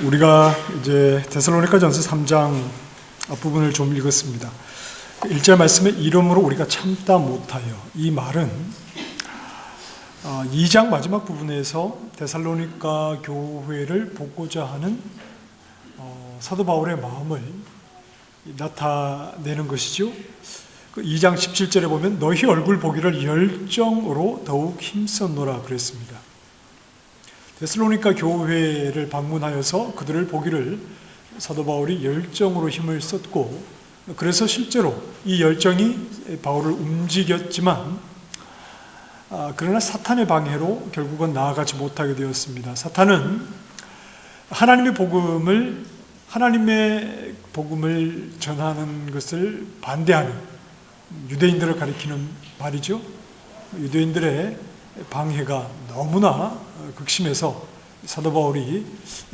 우리가 이제 데살로니가전서 3장 앞부분을 좀 읽었습니다. 1절 말씀에 이러므로 우리가 참다 못하여, 이 말은 2장 마지막 부분에서 데살로니가 교회를 보고자 하는 사도 바울의 마음을 나타내는 것이죠. 2장 17절에 보면 너희 얼굴 보기를 열정으로 더욱 힘썼노라 그랬습니다. 데살로니가 교회를 방문하여서 그들을 보기를 사도 바울이 열정으로 힘을 썼고, 그래서 실제로 이 열정이 바울을 움직였지만 그러나 사탄의 방해로 결국은 나아가지 못하게 되었습니다. 사탄은 하나님의 복음을 전하는 것을 반대하는, 유대인들을 가리키는 말이죠. 유대인들의 방해가 너무나 극심해서 사도 바울이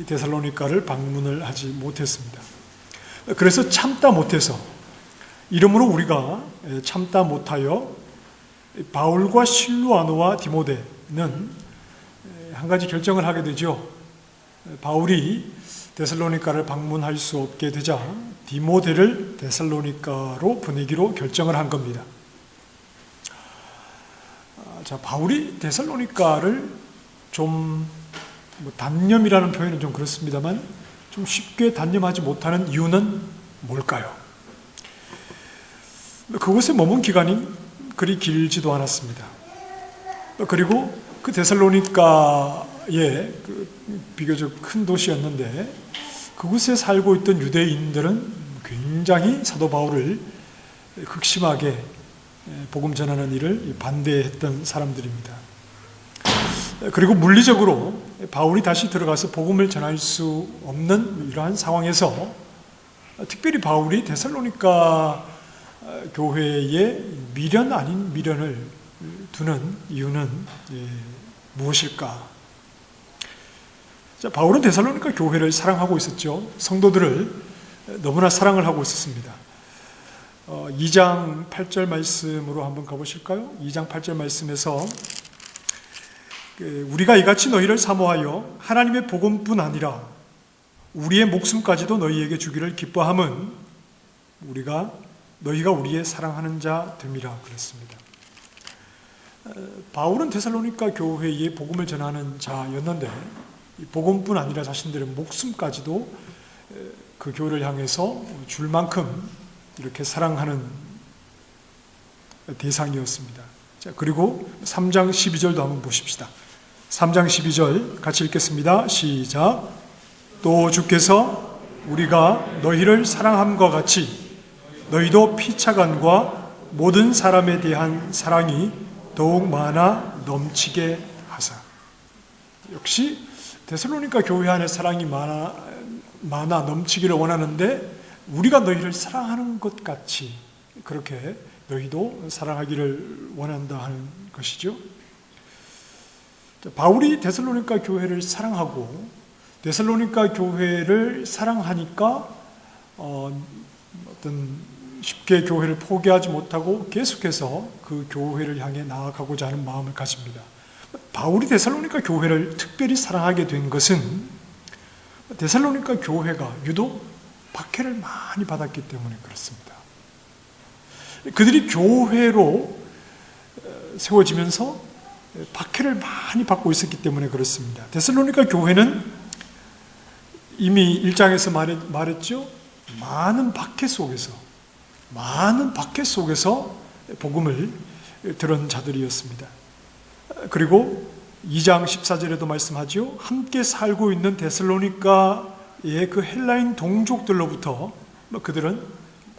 데살로니가를 방문을 하지 못했습니다. 그래서 참다 못해서, 이러므로 우리가 참다 못하여 바울과 실루아노와 디모데는 한 가지 결정을 하게 되죠. 바울이 데살로니가를 방문할 수 없게 되자 디모데를 데살로니가로 보내기로 결정을 한 겁니다. 바울이 데살로니가를 좀 단념이라는 표현은 좀 그렇습니다만 좀 쉽게 단념하지 못하는 이유는 뭘까요? 그곳에 머문 기간이 그리 길지도 않았습니다. 그리고 그 데살로니가의 비교적 큰 도시였는데 그곳에 살고 있던 유대인들은 굉장히 사도 바울을 극심하게 복음 전하는 일을 반대했던 사람들입니다. 그리고 물리적으로 바울이 다시 들어가서 복음을 전할 수 없는 이러한 상황에서 특별히 바울이 데살로니가 교회에 미련 아닌 미련을 두는 이유는 무엇일까? 바울은 데살로니가 교회를 사랑하고 있었죠. 성도들을 너무나 사랑을 하고 있었습니다. 2장 8절 말씀으로 한번 가보실까요? 2장 8절 말씀에서 우리가 이같이 너희를 사모하여 하나님의 복음뿐 아니라 우리의 목숨까지도 너희에게 주기를 기뻐함은 너희가 우리의 사랑하는 자 됨이라 그랬습니다. 바울은 데살로니가 교회에 복음을 전하는 자였는데 복음뿐 아니라 자신들의 목숨까지도 그 교회를 향해서 줄 만큼 이렇게 사랑하는 대상이었습니다. 그리고 3장 12절도 한번 보십시다. 3장 12절 같이 읽겠습니다. 시작. 또 주께서 우리가 너희를 사랑함과 같이 너희도 피차간과 모든 사람에 대한 사랑이 더욱 많아 넘치게 하사. 역시 데살로니가 교회 안에 사랑이 많아 넘치기를 원하는데 우리가 너희를 사랑하는 것 같이 그렇게 너희도 사랑하기를 원한다 하는 것이죠. 바울이 데살로니가 교회를 사랑하고 데살로니가 교회를 사랑하니까 쉽게 교회를 포기하지 못하고 계속해서 그 교회를 향해 나아가고자 하는 마음을 가집니다. 바울이 데살로니가 교회를 특별히 사랑하게 된 것은 데살로니가 교회가 유독 박해를 많이 받았기 때문에 그렇습니다. 그들이 교회로 세워지면서 박해를 많이 받고 있었기 때문에 그렇습니다. 데살로니가 교회는 이미 1장에서 말했죠. 많은 박해 속에서 복음을 들은 자들이었습니다. 그리고 2장 14절에도 말씀하죠. 함께 살고 있는 데살로니가의 그 헬라인 동족들로부터 그들은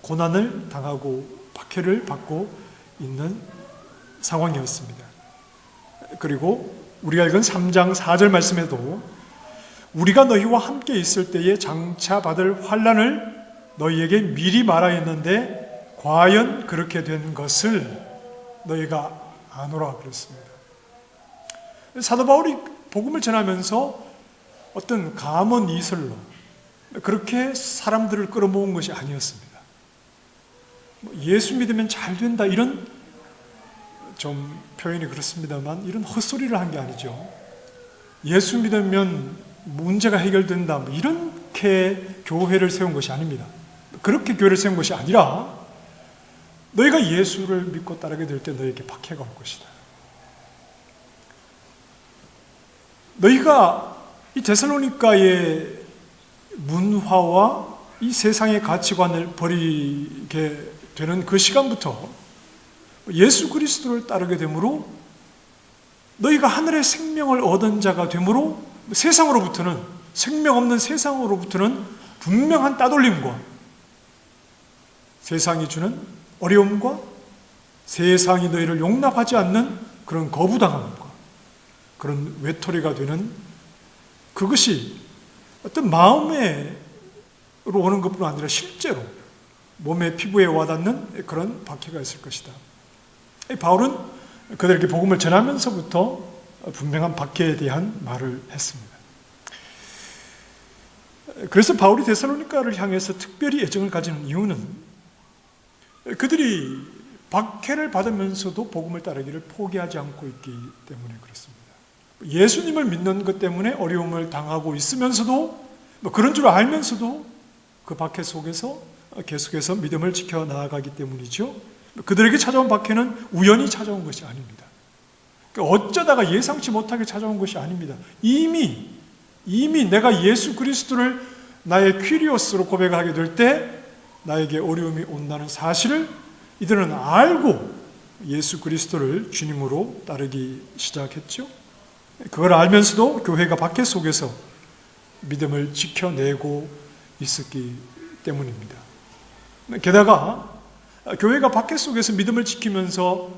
고난을 당하고 박해를 받고 있는 상황이었습니다. 그리고 우리가 읽은 3장 4절 말씀에도 우리가 너희와 함께 있을 때에 장차 받을 환난을 너희에게 미리 말하였는데 과연 그렇게 된 것을 너희가 아노라 그랬습니다. 사도 바울이 복음을 전하면서 어떤 감언 이설로 그렇게 사람들을 끌어모은 것이 아니었습니다. 예수 믿으면 잘 된다 이런 좀 표현이 그렇습니다만 이런 헛소리를 한 게 아니죠. 예수 믿으면 문제가 해결된다, 이렇게 교회를 세운 것이 아닙니다. 그렇게 교회를 세운 것이 아니라 너희가 예수를 믿고 따르게 될 때 너희에게 박해가 올 것이다. 너희가 이 데살로니가의 문화와 이 세상의 가치관을 버리게 되는 그 시간부터 예수 그리스도를 따르게 되므로 너희가 하늘의 생명을 얻은 자가 되므로 세상으로부터는, 생명 없는 세상으로부터는 분명한 따돌림과 세상이 주는 어려움과 세상이 너희를 용납하지 않는 그런 거부당함과 그런 외톨이가 되는, 그것이 어떤 마음으로 오는 것뿐 아니라 실제로 몸의 피부에 와닿는 그런 박해가 있을 것이다. 바울은 그들에게 복음을 전하면서부터 분명한 박해에 대한 말을 했습니다. 그래서 바울이 데살로니가를 향해서 특별히 애정을 가지는 이유는 그들이 박해를 받으면서도 복음을 따르기를 포기하지 않고 있기 때문에 그렇습니다. 예수님을 믿는 것 때문에 어려움을 당하고 있으면서도, 그런 줄 알면서도 그 박해 속에서 계속해서 믿음을 지켜 나아가기 때문이죠. 그들에게 찾아온 박해는 우연히 찾아온 것이 아닙니다. 어쩌다가 예상치 못하게 찾아온 것이 아닙니다. 이미 내가 예수 그리스도를 나의 퀴리오스로 고백하게 될 때 나에게 어려움이 온다는 사실을 이들은 알고 예수 그리스도를 주님으로 따르기 시작했죠. 그걸 알면서도 교회가 박해 속에서 믿음을 지켜내고 있었기 때문입니다. 게다가 교회가 박해 속에서 믿음을 지키면서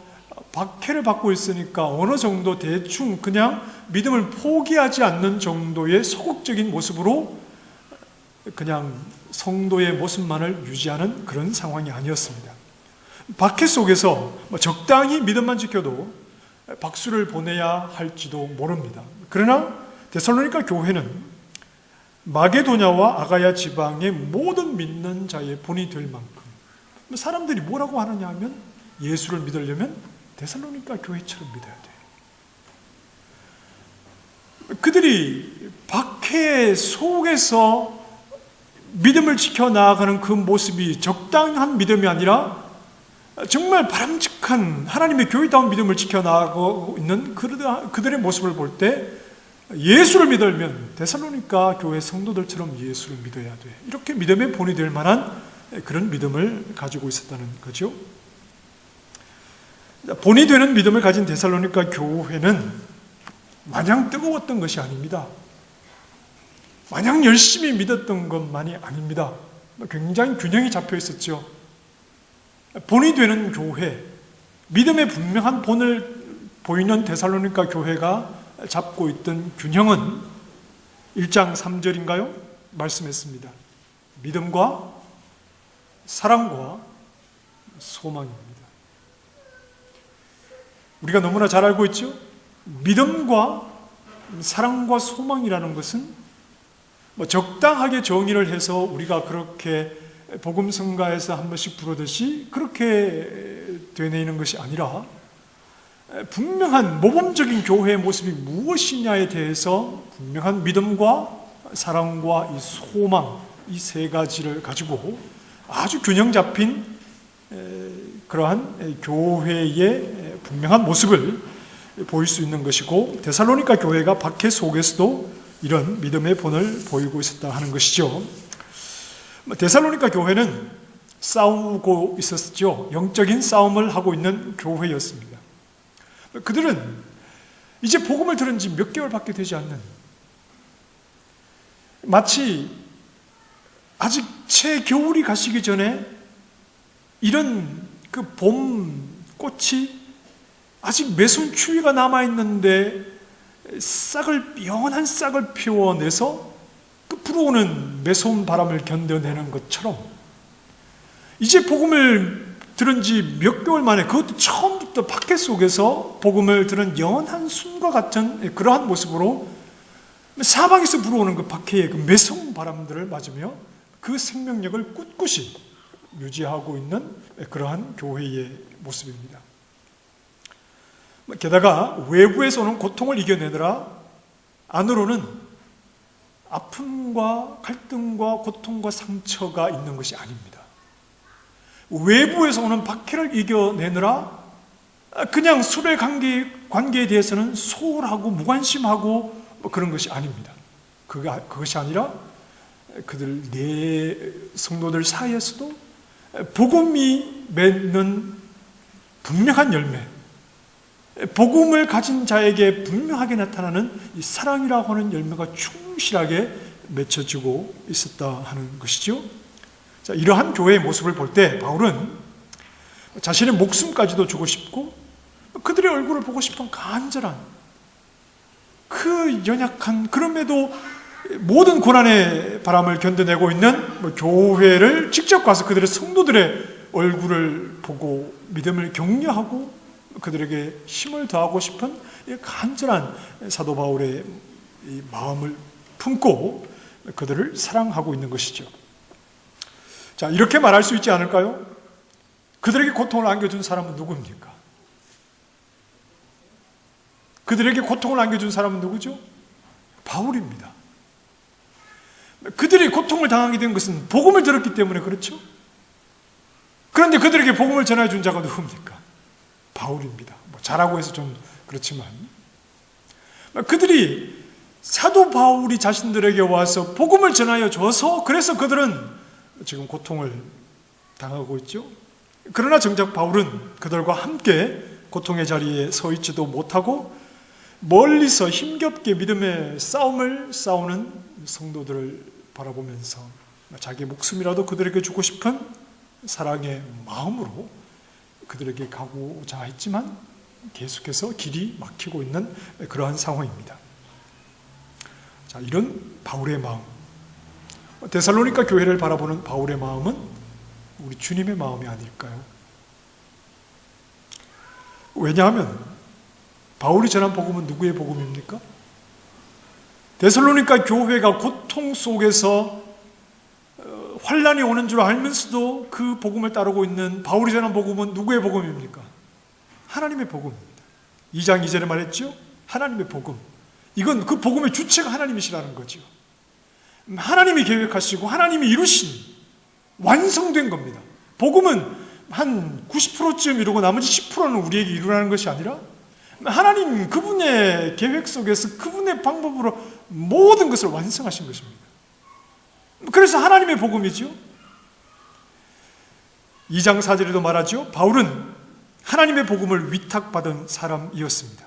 박해를 받고 있으니까 어느 정도 대충 그냥 믿음을 포기하지 않는 정도의 소극적인 모습으로 그냥 성도의 모습만을 유지하는 그런 상황이 아니었습니다. 박해 속에서 적당히 믿음만 지켜도 박수를 보내야 할지도 모릅니다. 그러나 데살로니가 교회는 마게도냐와 아가야 지방의 모든 믿는 자의 본이 될 만큼, 사람들이 뭐라고 하느냐 하면 예수를 믿으려면 데살로니가 교회처럼 믿어야 돼. 그들이 박해 속에서 믿음을 지켜나가는 그 모습이 적당한 믿음이 아니라 정말 바람직한 하나님의 교회다운 믿음을 지켜나가고 있는 그들의 모습을 볼 때 예수를 믿으려면 데살로니가 교회 성도들처럼 예수를 믿어야 돼. 이렇게 믿음의 본이 될 만한 그런 믿음을 가지고 있었다는 거죠. 본이 되는 믿음을 가진 데살로니가 교회는 마냥 뜨거웠던 것이 아닙니다. 마냥 열심히 믿었던 것만이 아닙니다. 굉장히 균형이 잡혀 있었죠. 본이 되는 교회, 믿음의 분명한 본을 보이는 데살로니가 교회가 잡고 있던 균형은 1장 3절인가요? 말씀했습니다. 믿음과 사랑과 소망입니다. 우리가 너무나 잘 알고 있죠? 믿음과 사랑과 소망이라는 것은 적당하게 정의를 해서 우리가 그렇게 복음성가에서 한 번씩 부르듯이 그렇게 되뇌이는 것이 아니라 분명한 모범적인 교회의 모습이 무엇이냐에 대해서 분명한 믿음과 사랑과 이 소망, 이 세 가지를 가지고 아주 균형 잡힌 그러한 교회의 분명한 모습을 보일 수 있는 것이고, 데살로니가 교회가 박해 속에서도 이런 믿음의 본을 보이고 있었다 하는 것이죠. 데살로니가 교회는 싸우고 있었죠. 영적인 싸움을 하고 있는 교회였습니다. 그들은 이제 복음을 들은 지 몇 개월밖에 되지 않는, 마치 아직 채 겨울이 가시기 전에 이런 그 봄 꽃이 아직 매순 추위가 남아있는데 영원한 싹을 피워내서 그 불어오는 매서운 바람을 견뎌내는 것처럼 이제 복음을 들은 지 몇 개월 만에, 그것도 처음부터 박해 속에서 복음을 들은 영원한 순과 같은 그러한 모습으로 사방에서 불어오는 그 박해의 그 매서운 바람들을 맞으며 그 생명력을 꿋꿋이 유지하고 있는 그러한 교회의 모습입니다. 게다가 외부에서 오는 고통을 이겨내느라 안으로는 아픔과 갈등과 고통과 상처가 있는 것이 아닙니다. 외부에서 오는 박해를 이겨내느라 그냥 수의 관계에 대해서는 소홀하고 무관심하고 그런 것이 아닙니다. 그것이 아니라 그들 내 성도들 사이에서도 복음이 맺는 분명한 열매, 복음을 가진 자에게 분명하게 나타나는 이 사랑이라고 하는 열매가 충실하게 맺혀지고 있었다 하는 것이죠. 자, 이러한 교회의 모습을 볼 때 바울은 자신의 목숨까지도 주고 싶고 그들의 얼굴을 보고 싶은 간절한 그 연약한, 그럼에도 모든 고난의 바람을 견뎌내고 있는 교회를 직접 가서 그들의 성도들의 얼굴을 보고 믿음을 격려하고 그들에게 힘을 더하고 싶은 간절한 사도 바울의 이 마음을 품고 그들을 사랑하고 있는 것이죠. 자, 이렇게 말할 수 있지 않을까요? 그들에게 고통을 안겨준 사람은 누구입니까? 그들에게 고통을 안겨준 사람은 누구죠? 바울입니다. 그들이 고통을 당하게 된 것은 복음을 들었기 때문에 그렇죠? 그런데 그들에게 복음을 전해 준 자가 누굽니까? 바울입니다. 잘하고 해서 좀 그렇지만 그들이 사도 바울이 자신들에게 와서 복음을 전하여 줘서 그래서 그들은 지금 고통을 당하고 있죠. 그러나 정작 바울은 그들과 함께 고통의 자리에 서 있지도 못하고 멀리서 힘겹게 믿음의 싸움을 싸우는 성도들을 바라보면서 자기 목숨이라도 그들에게 주고 싶은 사랑의 마음으로 그들에게 가고자 했지만 계속해서 길이 막히고 있는 그러한 상황입니다. 자, 이런 바울의 마음, 데살로니가 교회를 바라보는 바울의 마음은 우리 주님의 마음이 아닐까요? 왜냐하면 바울이 전한 복음은 누구의 복음입니까? 데살로니가 교회가 고통 속에서 환란이 오는 줄 알면서도 그 복음을 따르고 있는 바울이 전한 복음은 누구의 복음입니까? 하나님의 복음입니다. 2장 2절에 말했죠? 하나님의 복음. 이건 그 복음의 주체가 하나님이시라는 거죠. 하나님이 계획하시고 하나님이 이루신 완성된 겁니다. 복음은 한 90%쯤 이루고 나머지 10%는 우리에게 이루라는 것이 아니라 하나님 그분의 계획 속에서 그분의 방법으로 모든 것을 완성하신 것입니다. 그래서 하나님의 복음이죠. 2장 4절에도 말하죠. 바울은 하나님의 복음을 위탁받은 사람이었습니다.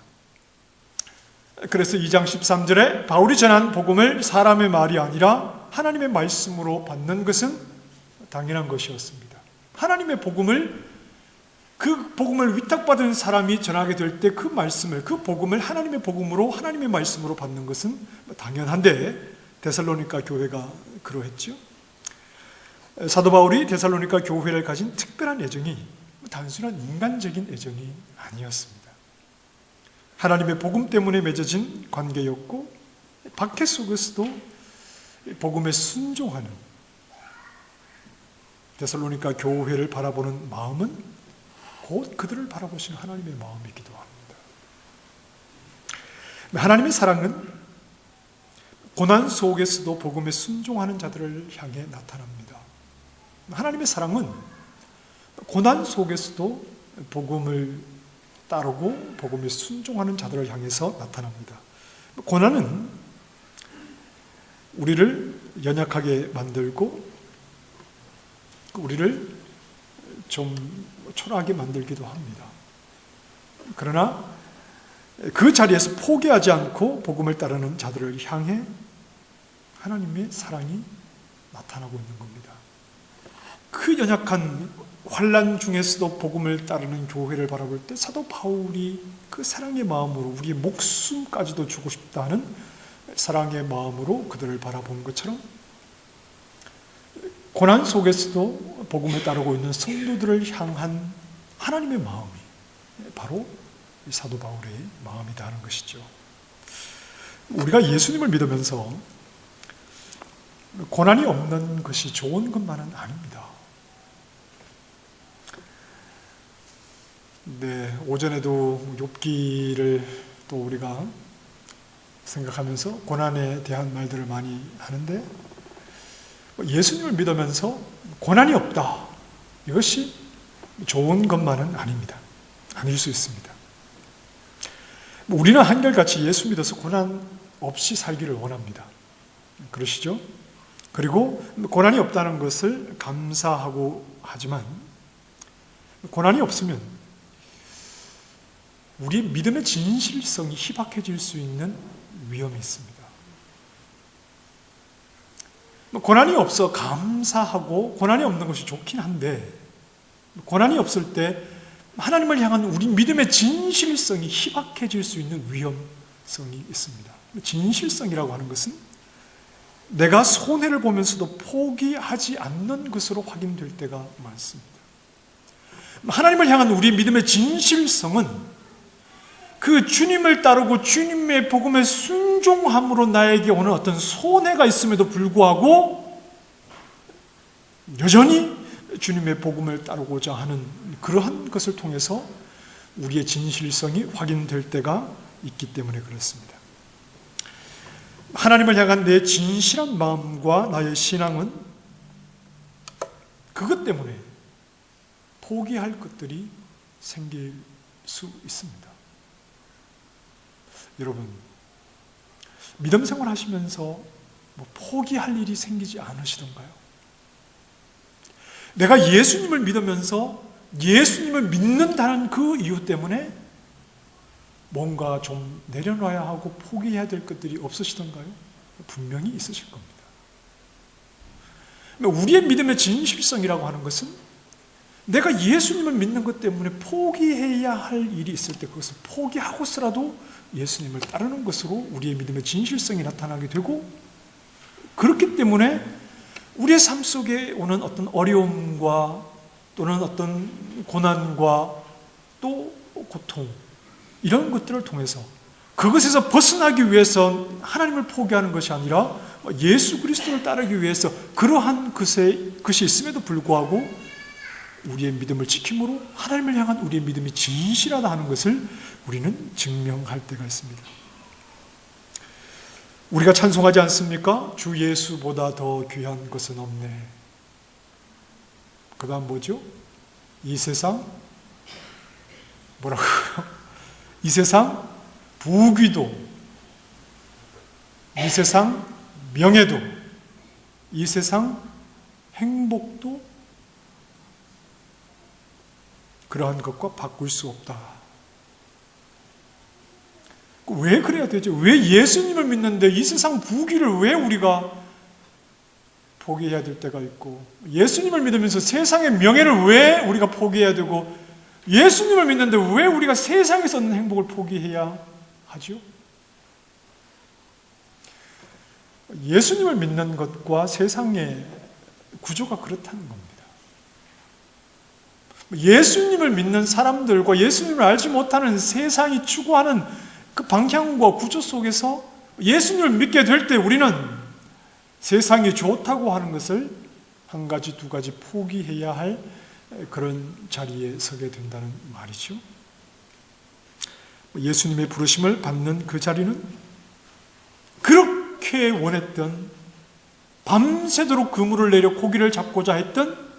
그래서 2장 13절에 바울이 전한 복음을 사람의 말이 아니라 하나님의 말씀으로 받는 것은 당연한 것이었습니다. 하나님의 복음을, 그 복음을 위탁받은 사람이 전하게 될 때 그 말씀을, 그 복음을 하나님의 복음으로, 하나님의 말씀으로 받는 것은 당연한데 데살로니가 교회가 그러했죠. 사도 바울이 데살로니가 교회를 가진 특별한 애정이 단순한 인간적인 애정이 아니었습니다. 하나님의 복음 때문에 맺어진 관계였고 박해 속에서도 복음에 순종하는 데살로니가 교회를 바라보는 마음은 곧 그들을 바라보시는 하나님의 마음이기도 합니다. 하나님의 사랑은 고난 속에서도 복음에 순종하는 자들을 향해 나타납니다. 하나님의 사랑은 고난 속에서도 복음을 따르고 복음에 순종하는 자들을 향해서 나타납니다. 고난은 우리를 연약하게 만들고 우리를 좀 초라하게 만들기도 합니다. 그러나 그 자리에서 포기하지 않고 복음을 따르는 자들을 향해 하나님의 사랑이 나타나고 있는 겁니다. 그 연약한 환난 중에서도 복음을 따르는 교회를 바라볼 때 사도 바울이 그 사랑의 마음으로 우리의 목숨까지도 주고 싶다는 사랑의 마음으로 그들을 바라본 것처럼 고난 속에서도 복음을 따르고 있는 성도들을 향한 하나님의 마음이 바로 사도 바울의 마음이다 하는 것이죠. 우리가 예수님을 믿으면서 고난이 없는 것이 좋은 것만은 아닙니다. 네, 오전에도 욥기를 또 우리가 생각하면서 고난에 대한 말들을 많이 하는데, 예수님을 믿으면서 고난이 없다, 이것이 좋은 것만은 아닙니다. 아닐 수 있습니다. 우리는 한결같이 예수 믿어서 고난 없이 살기를 원합니다. 그러시죠? 그리고 고난이 없다는 것을 감사하고 하지만, 고난이 없으면 우리 믿음의 진실성이 희박해질 수 있는 위험이 있습니다. 고난이 없어 감사하고 고난이 없는 것이 좋긴 한데, 고난이 없을 때 하나님을 향한 우리 믿음의 진실성이 희박해질 수 있는 위험성이 있습니다. 진실성이라고 하는 것은 내가 손해를 보면서도 포기하지 않는 것으로 확인될 때가 많습니다. 하나님을 향한 우리 믿음의 진실성은 그 주님을 따르고 주님의 복음에 순종함으로 나에게 오는 어떤 손해가 있음에도 불구하고 여전히 주님의 복음을 따르고자 하는 그러한 것을 통해서 우리의 진실성이 확인될 때가 있기 때문에 그렇습니다. 하나님을 향한 내 진실한 마음과 나의 신앙은 그것 때문에 포기할 것들이 생길 수 있습니다. 여러분, 믿음 생활 하시면서 포기할 일이 생기지 않으시던가요? 내가 예수님을 믿으면서 예수님을 믿는다는 그 이유 때문에 뭔가 좀 내려놔야 하고 포기해야 될 것들이 없으시던가요? 분명히 있으실 겁니다. 우리의 믿음의 진실성이라고 하는 것은 내가 예수님을 믿는 것 때문에 포기해야 할 일이 있을 때 그것을 포기하고서라도 예수님을 따르는 것으로 우리의 믿음의 진실성이 나타나게 되고, 그렇기 때문에 우리의 삶 속에 오는 어떤 어려움과 또는 어떤 고난과 또 고통, 이런 것들을 통해서 그것에서 벗어나기 위해서 하나님을 포기하는 것이 아니라 예수 그리스도를 따르기 위해서 그러한 것이 있음에도 불구하고 우리의 믿음을 지킴으로 하나님을 향한 우리의 믿음이 진실하다 하는 것을 우리는 증명할 때가 있습니다. 우리가 찬송하지 않습니까? 주 예수보다 더 귀한 것은 없네. 그 다음 뭐죠? 이 세상 뭐라고요? 이 세상 부귀도, 이 세상 명예도, 이 세상 행복도 그러한 것과 바꿀 수 없다. 왜 그래야 되죠? 왜 예수님을 믿는데 이 세상 부귀를 왜 우리가 포기해야 될 때가 있고, 예수님을 믿으면서 세상의 명예를 왜 우리가 포기해야 되고, 예수님을 믿는데 왜 우리가 세상에서 얻는 행복을 포기해야 하죠? 예수님을 믿는 것과 세상의 구조가 그렇다는 겁니다. 예수님을 믿는 사람들과 예수님을 알지 못하는 세상이 추구하는 그 방향과 구조 속에서 예수님을 믿게 될 때 우리는 세상이 좋다고 하는 것을 한 가지, 두 가지 포기해야 할 그런 자리에 서게 된다는 말이죠. 예수님의 부르심을 받는 그 자리는 그렇게 원했던, 밤새도록 그물을 내려 고기를 잡고자 했던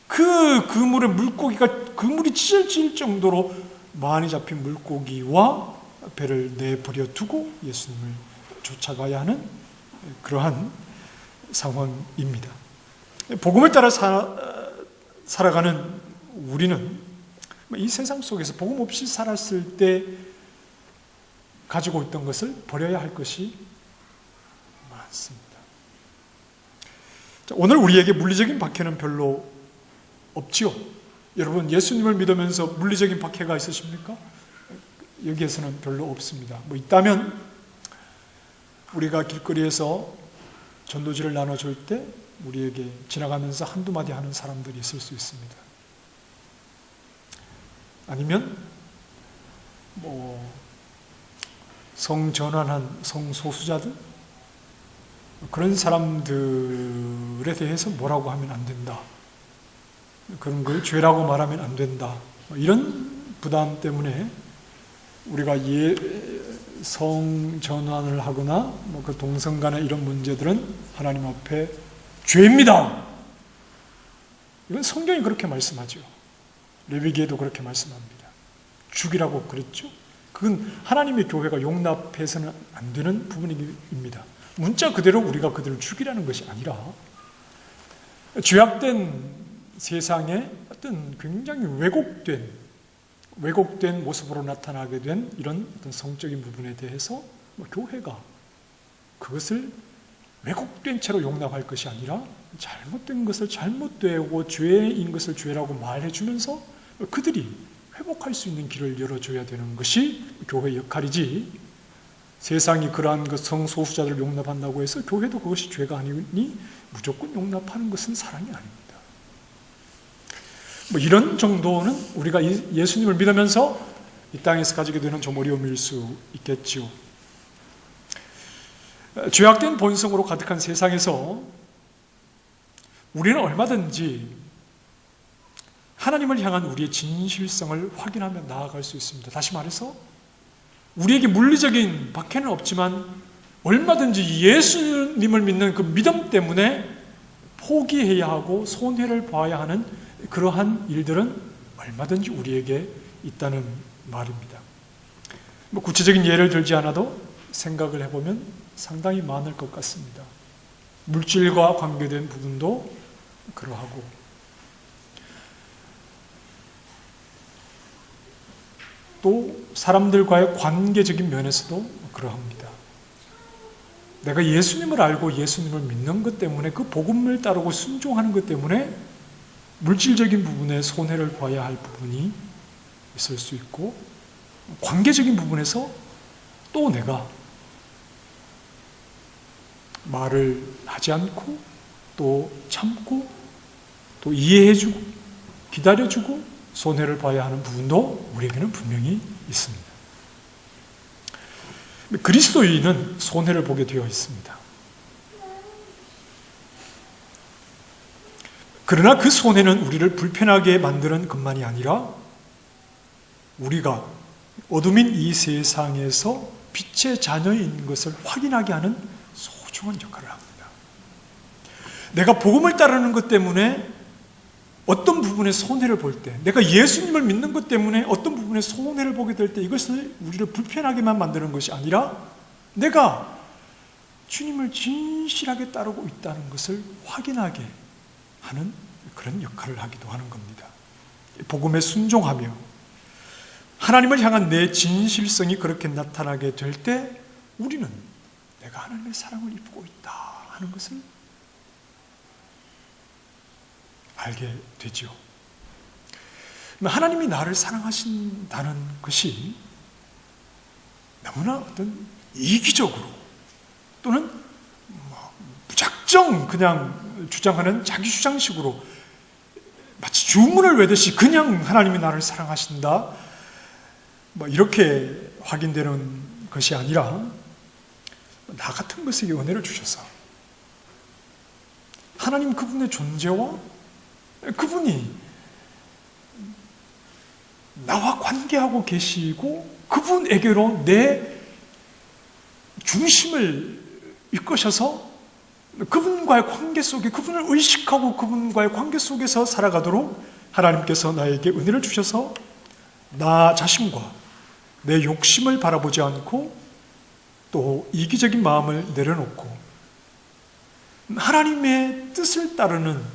그 그물의 물고기가, 그물이 찢어질 정도로 많이 잡힌 물고기와 배를 내버려 두고 예수님을 쫓아가야 하는 그러한 상황입니다. 복음을 따라 살아가는 우리는 이 세상 속에서 복음 없이 살았을 때 가지고 있던 것을 버려야 할 것이 많습니다. 오늘 우리에게 물리적인 박해는 별로 없지요. 여러분, 예수님을 믿으면서 물리적인 박해가 있으십니까? 여기에서는 별로 없습니다. 있다면 우리가 길거리에서 전도지를 나눠줄 때 우리에게 지나가면서 한두 마디 하는 사람들이 있을 수 있습니다. 아니면 성전환한 성소수자들, 그런 사람들에 대해서 뭐라고 하면 안 된다, 그런 걸 죄라고 말하면 안 된다, 이런 부담 때문에 우리가 성전환을 하거나 그 동성 간의 이런 문제들은 하나님 앞에 죄입니다. 이건 성경이 그렇게 말씀하죠. 레위기에도 그렇게 말씀합니다. 죽이라고 그랬죠. 그건 하나님의 교회가 용납해서는 안 되는 부분입니다. 문자 그대로 우리가 그들을 죽이라는 것이 아니라 죄악된 세상에 어떤 굉장히 왜곡된 모습으로 나타나게 된 이런 어떤 성적인 부분에 대해서 교회가 그것을 왜곡된 채로 용납할 것이 아니라 잘못된 것을 잘못되고 죄인 것을 죄라고 말해주면서 그들이 회복할 수 있는 길을 열어줘야 되는 것이 교회의 역할이지, 세상이 그러한 그 성소수자들을 용납한다고 해서 교회도 그것이 죄가 아니니 무조건 용납하는 것은 사랑이 아닙니다. 이런 정도는 우리가 예수님을 믿으면서 이 땅에서 가지게 되는 좀 어려움일 수 있겠지요. 죄악된 본성으로 가득한 세상에서 우리는 얼마든지 하나님을 향한 우리의 진실성을 확인하며 나아갈 수 있습니다. 다시 말해서 우리에게 물리적인 박해는 없지만 얼마든지 예수님을 믿는 그 믿음 때문에 포기해야 하고 손해를 봐야 하는 그러한 일들은 얼마든지 우리에게 있다는 말입니다. 구체적인 예를 들지 않아도 생각을 해보면 상당히 많을 것 같습니다. 물질과 관계된 부분도 그러하고, 또 사람들과의 관계적인 면에서도 그러합니다. 내가 예수님을 알고 예수님을 믿는 것 때문에, 그 복음을 따르고 순종하는 것 때문에 물질적인 부분에 손해를 봐야 할 부분이 있을 수 있고, 관계적인 부분에서 또 내가 말을 하지 않고 또 참고 또 이해해주고 기다려주고 손해를 봐야 하는 부분도 우리에게는 분명히 있습니다. 그리스도인은 손해를 보게 되어 있습니다. 그러나 그 손해는 우리를 불편하게 만드는 것만이 아니라 우리가 어둠인 이 세상에서 빛의 자녀인 것을 확인하게 하는 소중한 역할을 합니다. 내가 복음을 따르는 것 때문에 어떤 부분에 손해를 볼 때, 내가 예수님을 믿는 것 때문에 어떤 부분에 손해를 보게 될 때 이것을 우리를 불편하게만 만드는 것이 아니라 내가 주님을 진실하게 따르고 있다는 것을 확인하게 하는 그런 역할을 하기도 하는 겁니다. 복음에 순종하며 하나님을 향한 내 진실성이 그렇게 나타나게 될 때 우리는 내가 하나님의 사랑을 입고 있다 하는 것을 알게 되죠. 하나님이 나를 사랑하신다는 것이 너무나 어떤 이기적으로 또는 무작정 그냥 주장하는 자기 주장식으로 마치 주문을 외듯이 그냥 하나님이 나를 사랑하신다 이렇게 확인되는 것이 아니라 나 같은 것에게 은혜를 주셔서 하나님 그분의 존재와 그분이 나와 관계하고 계시고 그분에게로 내 중심을 이끄셔서 그분과의 관계 속에 그분을 의식하고 그분과의 관계 속에서 살아가도록 하나님께서 나에게 은혜를 주셔서 나 자신과 내 욕심을 바라보지 않고 또 이기적인 마음을 내려놓고 하나님의 뜻을 따르는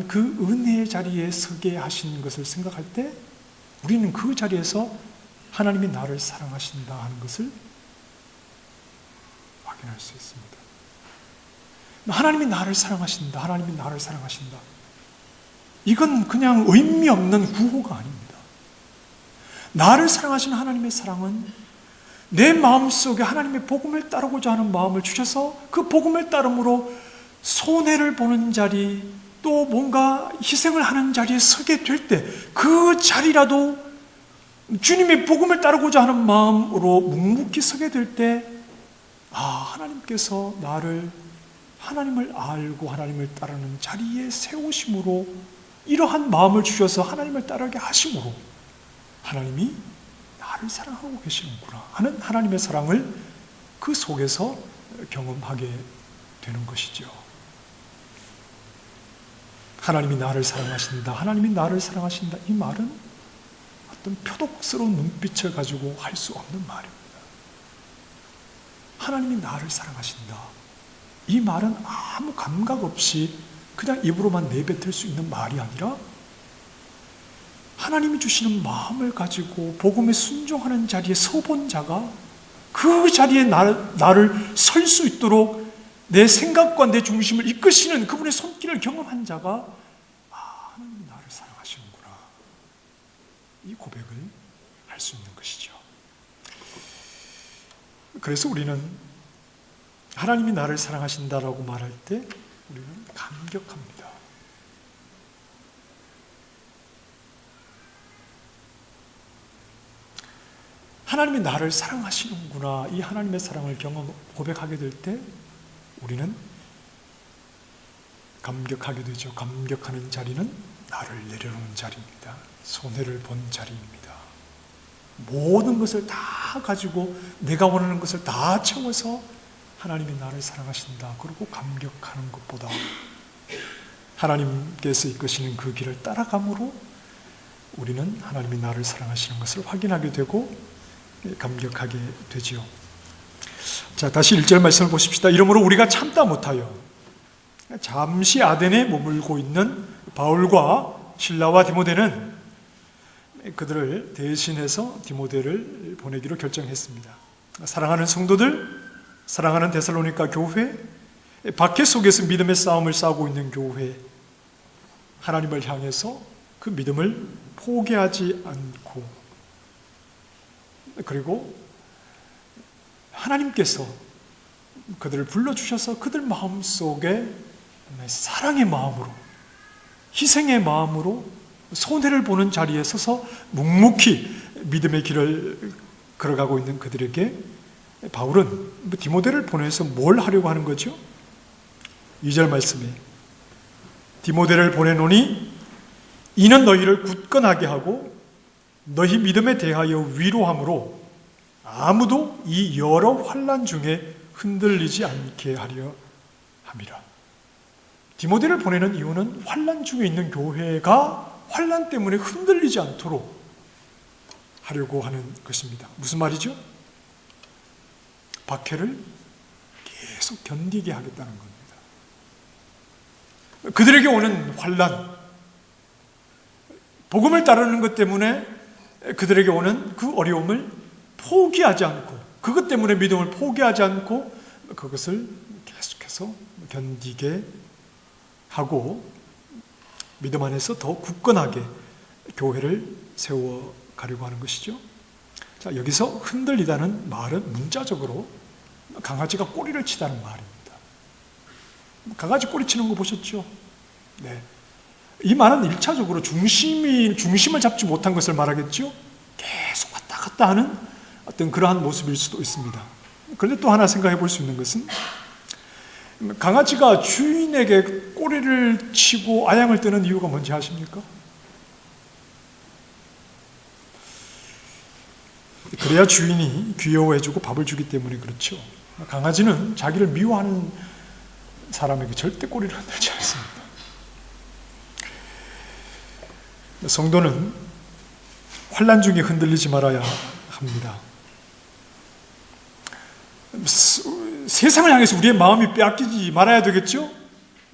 그 은혜의 자리에 서게 하신 것을 생각할 때 우리는 그 자리에서 하나님이 나를 사랑하신다 하는 것을 확인할 수 있습니다. 하나님이 나를 사랑하신다. 하나님이 나를 사랑하신다. 이건 그냥 의미 없는 구호가 아닙니다. 나를 사랑하시는 하나님의 사랑은 내 마음속에 하나님의 복음을 따르고자 하는 마음을 주셔서 그 복음을 따름으로 손해를 보는 자리 또 뭔가 희생을 하는 자리에 서게 될 때 그 자리라도 주님의 복음을 따르고자 하는 마음으로 묵묵히 서게 될 때 하나님께서 나를 하나님을 알고 하나님을 따르는 자리에 세우심으로 이러한 마음을 주셔서 하나님을 따르게 하심으로 하나님이 나를 나를 사랑하고 계시는구나 하는 하나님의 사랑을 그 속에서 경험하게 되는 것이죠. 하나님이 나를 사랑하신다, 하나님이 나를 사랑하신다, 이 말은 어떤 표독스러운 눈빛을 가지고 할 수 없는 말입니다. 하나님이 나를 사랑하신다, 이 말은 아무 감각 없이 그냥 입으로만 내뱉을 수 있는 말이 아니라 하나님이 주시는 마음을 가지고 복음에 순종하는 자리에 서본 자가 그 자리에 나를 설 수 있도록 내 생각과 내 중심을 이끄시는 그분의 손길을 경험한 자가 하나님이 나를 사랑하시는구나, 이 고백을 할 수 있는 것이죠. 그래서 우리는 하나님이 나를 사랑하신다라고 말할 때 우리는 감격합니다. 하나님이 나를 사랑하시는구나, 이 하나님의 사랑을 고백하게 될 때 우리는 감격하게 되죠. 감격하는 자리는 나를 내려놓은 자리입니다. 손해를 본 자리입니다. 모든 것을 다 가지고 내가 원하는 것을 다 채워서 하나님이 나를 사랑하신다, 그리고 감격하는 것보다 하나님께서 이끄시는 그 길을 따라감으로 우리는 하나님이 나를 사랑하시는 것을 확인하게 되고 감격하게 되지요. 자, 다시 1절 말씀을 보십시다. 이러므로 우리가 참다 못하여 잠시 아덴에 머물고 있는 바울과 실라와 디모데는 그들을 대신해서 디모데를 보내기로 결정했습니다. 사랑하는 성도들, 사랑하는 데살로니가 교회, 박해 속에서 믿음의 싸움을 싸우고 있는 교회, 하나님을 향해서 그 믿음을 포기하지 않고, 그리고 하나님께서 그들을 불러주셔서 그들 마음속에 사랑의 마음으로, 희생의 마음으로 손해를 보는 자리에 서서 묵묵히 믿음의 길을 걸어가고 있는 그들에게 바울은 디모데를 보내서 뭘 하려고 하는 거죠? 2절 말씀에 디모데를 보내노니 이는 너희를 굳건하게 하고 너희 믿음에 대하여 위로함으로 아무도 이 여러 환난 중에 흔들리지 않게 하려 함이라. 디모데를 보내는 이유는 환난 중에 있는 교회가 환난 때문에 흔들리지 않도록 하려고 하는 것입니다. 무슨 말이죠? 박해를 계속 견디게 하겠다는 겁니다. 그들에게 오는 환난, 복음을 따르는 것 때문에 그들에게 오는 그 어려움을 포기하지 않고, 그것 때문에 믿음을 포기하지 않고 그것을 계속해서 견디게 하고 믿음 안에서 더 굳건하게 교회를 세워가려고 하는 것이죠. 자, 여기서 흔들리다는 말은 문자적으로 강아지가 꼬리를 치다는 말입니다. 강아지 꼬리 치는 거 보셨죠? 네. 이 말은 1차적으로 중심을 잡지 못한 것을 말하겠죠? 계속 왔다 갔다 하는 어떤 그러한 모습일 수도 있습니다. 그런데 또 하나 생각해 볼 수 있는 것은 강아지가 주인에게 꼬리를 치고 아양을 뜨는 이유가 뭔지 아십니까? 그래야 주인이 귀여워해주고 밥을 주기 때문에 그렇죠. 강아지는 자기를 미워하는 사람에게 절대 꼬리를 흔들지 않습니다. 성도는 환난 중에 흔들리지 말아야 합니다. 세상을 향해서 우리의 마음이 빼앗기지 말아야 되겠죠?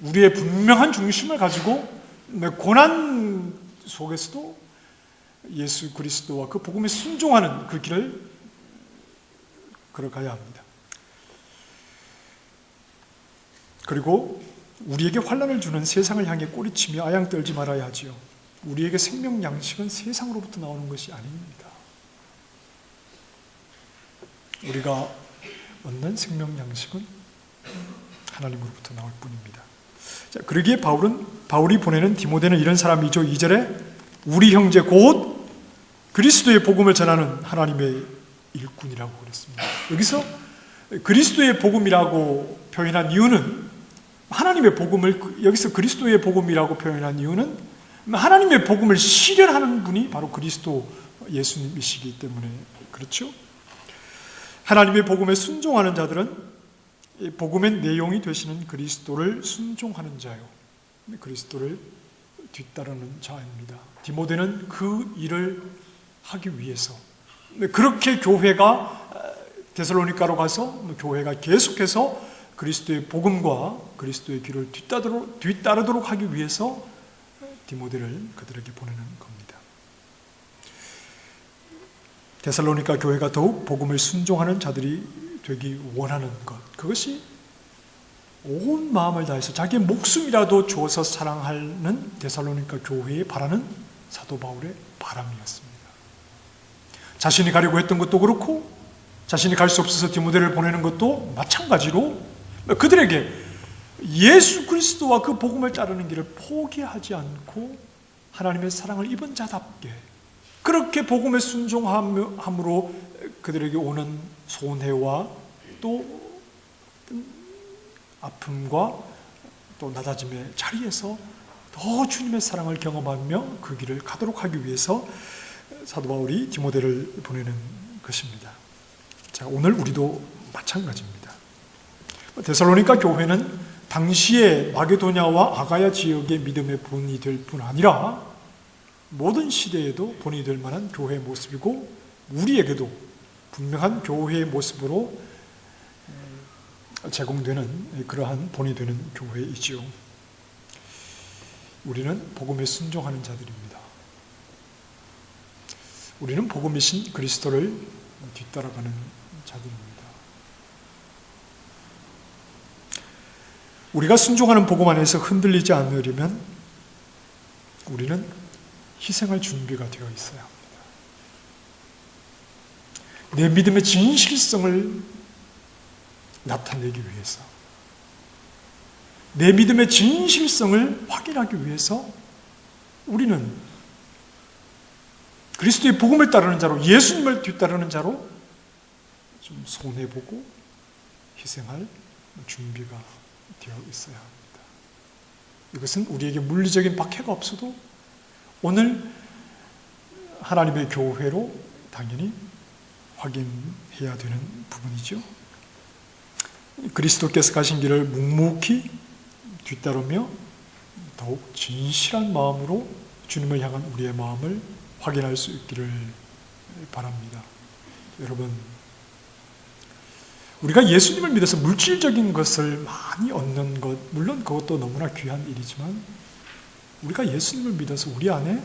우리의 분명한 중심을 가지고 고난 속에서도 예수 그리스도와 그 복음에 순종하는 그 길을 걸어가야 합니다. 그리고 우리에게 환난을 주는 세상을 향해 꼬리치며 아양 떨지 말아야 하지요. 우리에게 생명 양식은 세상으로부터 나오는 것이 아닙니다. 우리가 얻는 생명 양식은 하나님으로부터 나올 뿐입니다. 자, 그러기에 바울이 보내는 디모데는 이런 사람이죠. 2절에 우리 형제 곧 그리스도의 복음을 전하는 하나님의 일꾼이라고 그랬습니다. 여기서 그리스도의 복음이라고 표현한 이유는 하나님의 복음을 여기서 그리스도의 복음이라고 표현한 이유는 하나님의 복음을 실현하는 분이 바로 그리스도인 예수님이시기 때문에 그렇죠. 하나님의 복음에 순종하는 자들은 이 복음의 내용이 되시는 그리스도를 순종하는 자요, 그리스도를 뒤따르는 자입니다. 디모데는 그 일을 하기 위해서, 그렇게 교회가 데살로니가로 가서 교회가 계속해서 그리스도의 복음과 그리스도의 길을 뒤따르도록 하기 위해서 디모데를 그들에게 보내는 겁니다. 데살로니가 교회가 더욱 복음을 순종하는 자들이 되기 원하는 것, 그것이 온 마음을 다해서 자기의 목숨이라도 주어서 사랑하는 데살로니가 교회에 바라는 사도 바울의 바람이었습니다. 자신이 가려고 했던 것도 그렇고 자신이 갈 수 없어서 디모데를 보내는 것도 마찬가지로 그들에게 예수 그리스도와 그 복음을 따르는 길을 포기하지 않고 하나님의 사랑을 입은 자답게 그렇게 복음에 순종함으로 그들에게 오는 손해와 또 아픔과 또 낮아짐의 자리에서 더 주님의 사랑을 경험하며 그 길을 가도록 하기 위해서 사도 바울이 디모데를 보내는 것입니다. 자, 오늘 우리도 마찬가지입니다. 데살로니가 교회는 당시의 마게도냐와 아가야 지역의 믿음의 본이 될 뿐 아니라 모든 시대에도 본이 될 만한 교회의 모습이고 우리에게도 분명한 교회의 모습으로 제공되는 그러한 본이 되는 교회이지요. 우리는 복음에 순종하는 자들입니다. 우리는 복음이신 그리스도를 뒤따라가는 자들입니다. 우리가 순종하는 복음 안에서 흔들리지 않으려면 우리는 희생할 준비가 되어 있어야 합니다. 내 믿음의 진실성을 나타내기 위해서, 내 믿음의 진실성을 확인하기 위해서 우리는 그리스도의 복음을 따르는 자로, 예수님을 뒤따르는 자로 좀 손해보고 희생할 준비가 되어 있어야 합니다. 이것은 우리에게 물리적인 박해가 없어도 오늘 하나님의 교회로 당연히 확인해야 되는 부분이죠. 그리스도께서 가신 길을 묵묵히 뒤따르며 더욱 진실한 마음으로 주님을 향한 우리의 마음을 확인할 수 있기를 바랍니다. 여러분, 우리가 예수님을 믿어서 물질적인 것을 많이 얻는 것, 물론 그것도 너무나 귀한 일이지만 우리가 예수님을 믿어서 우리 안에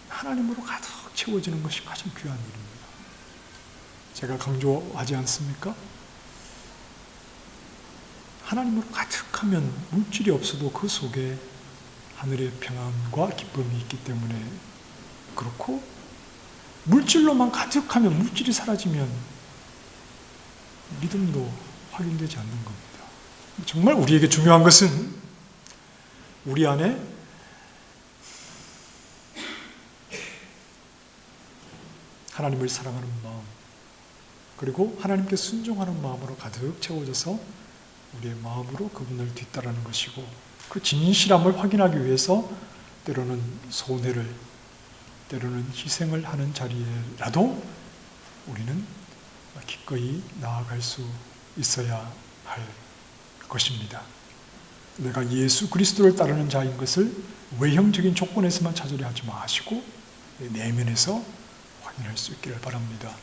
하나님으로 가득 채워지는 것이 가장 귀한 일입니다. 제가 강조하지 않습니까? 하나님으로 가득하면 물질이 없어도 그 속에 하늘의 평안과 기쁨이 있기 때문에 그렇고, 물질로만 가득하면, 물질이 사라지면 믿음도 확인되지 않는 겁니다. 정말 우리에게 중요한 것은 우리 안에 하나님을 사랑하는 마음, 그리고 하나님께 순종하는 마음으로 가득 채워져서 우리의 마음으로 그분을 뒤따르는 것이고, 그 진실함을 확인하기 위해서 때로는 손해를, 때로는 희생을 하는 자리에라도 우리는 기꺼이 나아갈 수 있어야 할 것입니다. 내가 예수 그리스도를 따르는 자인 것을 외형적인 조건에서만 찾으려 하지 마시고 내면에서 확인할 수 있기를 바랍니다.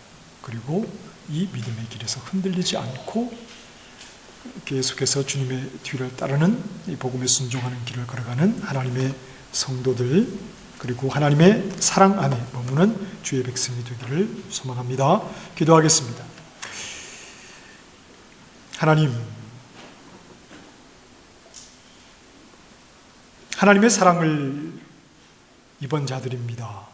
그리고 이 믿음의 길에서 흔들리지 않고 계속해서 주님의 뒤를 따르는 이 복음에 순종하는 길을 걸어가는 하나님의 성도들, 그리고 하나님의 사랑 안에 머무는 주의 백성이 되기를 소망합니다. 기도하겠습니다. 하나님의 사랑을 입은 자들입니다.